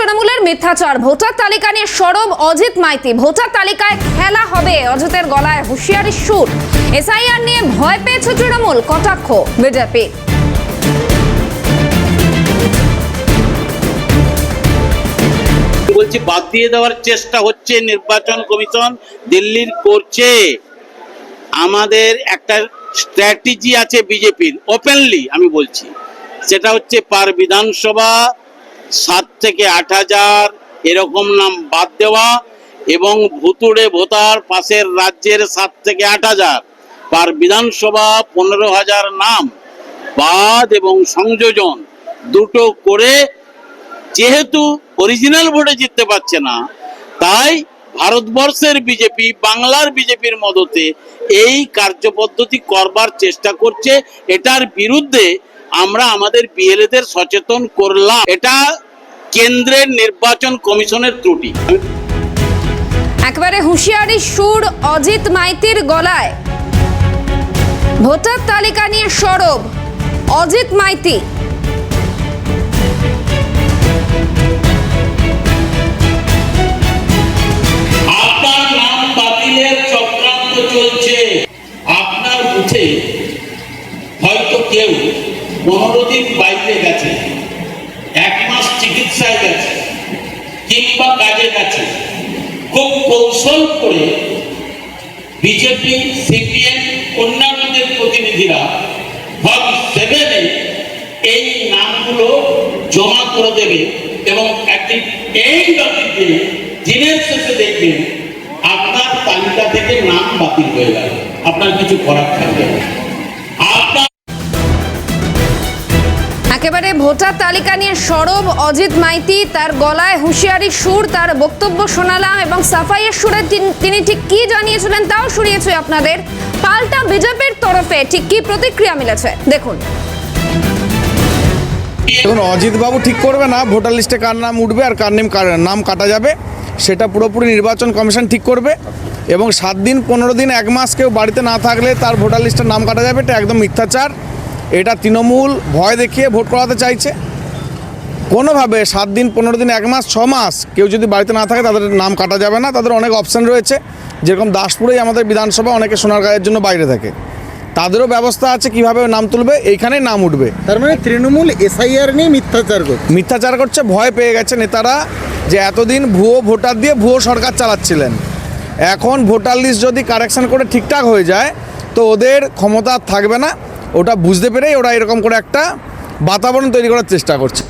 তৃণমূলের মিথ্যাচার, ভোটার তালিকা নিয়ে সরব অজিত মাইতি। ভোটার তালিকায় খেলা হবে, অজিতের গলায় হুঁশিয়ারির সুর। এসআইআর নিয়ে ভয় পেয়েছে তৃণমূল, কটাক্ষ বিজেপি। বলছি বাদ দিয়ে দেওয়ার চেষ্টা হচ্ছে নির্বাচন কমিশন দিল্লির করছে। আমাদের একটা স্ট্র্যাটেজি আছে বিজেপির, ওপেনলি আমি বলছি, সেটা হচ্ছে পার বিধানসভা 7 থেকে 8,000 এরকম নাম বাদ দেওয়া এবং ভুতুড়ে ভোটার পাশের রাজ্যের 7 থেকে 8,000 পার বিধানসভা 15,000 নাম বাদ এবং সংযোজন দুটো করে। যেহেতু অরিজিনাল ভোটে জিততে পারছে না, তাই ভারতবর্ষের বিজেপি বাংলার বিজেপির মদতে এই কার্যপদ্ধতি করবার চেষ্টা করছে। এটার বিরুদ্ধে আমরা আমাদের বিএলএদের সচেতন করলাম। এটা কেন্দ্রের নির্বাচন কমিশনের ত্রুটি। একেবারে হুঁশিয়ারি সুর অজিত মাইতির গলায়। ভোটার তালিকা নিয়ে সরব অজিত মাইতি। আপনার নাম বাতিলের চক্রান্ত চলছে। আপনার বুথে হয়তো কেউ 15 দিন বাইরে গেছে, 1 মাস চিকিৎসায় গেছে কিংবা কাজে গেছে। খুব কৌশল করে বিজেপি, সিপিএম, অন্যান্যদের প্রতিনিধিরা ভাগ 7-এ এই নামগুলো জমা করে দেবে এবং একদিন এন্ড অফ দি ডে, দিনের শেষে দেখবেন আপনার তালিকা থেকে নাম বাতিল হয়ে গেল। আপনার কিছু করার থাকবে না। একেবারে ভোটার তালিকা নিয়ে সরব অজিত মাইতি, তার গলায় হুঁশিয়ারির সুর। তার বক্তব্য শোনালাম এবং সাফাইয়ের সুরে তিনি ঠিক কি জানিয়েছিলেন তাও শুনিয়েছে আপনাদের। পাল্টা বিজেপির তরফে ঠিক কি প্রতিক্রিয়া মিলেছে দেখুন। এখন অজিত বাবু ঠিক করবে না ভোটার লিস্টে কার নাম উঠবে আর কার নাম কাটা যাবে, সেটা পুরোপুরি নির্বাচন কমিশন ঠিক করবে। এবং 7 দিন 15 দিন 1 মাস কেউ বাড়িতে না থাকলে তার ভোটার লিস্টের নাম কাটা যাবে, এটা একদম মিথ্যাচার। এটা তৃণমূল ভয় দেখিয়ে ভোট করাতে চাইছে। কোনোভাবে 7 দিন 15 দিন 1 মাস 6 মাস কেউ যদি বাড়িতে না থাকে তাদের নাম কাটা যাবে না। তাদের অনেক অপশান রয়েছে, যেরকম দাসপুরেই আমাদের বিধানসভা, অনেকে সোনারগাঁয়ের জন্য বাইরে থাকে, তাদেরও ব্যবস্থা আছে কিভাবে নাম তুলবে, এইখানেই নাম উঠবে। তার মানে তৃণমূল এসআইআর নিয়ে মিথ্যাচার করছে। ভয় পেয়ে গেছে নেতারা যে এতদিন ভুয়ো ভোটার দিয়ে ভুয়ো সরকার চালাচ্ছিলেন। এখন ভোটার লিস্ট যদি কারেকশন করে ঠিকঠাক হয়ে যায় তো ওদের ক্ষমতা থাকবে না। ওটা বুঝতে পেরেই ওরা এরকম করে একটা বাতাবরণ তৈরি করার চেষ্টা করছে।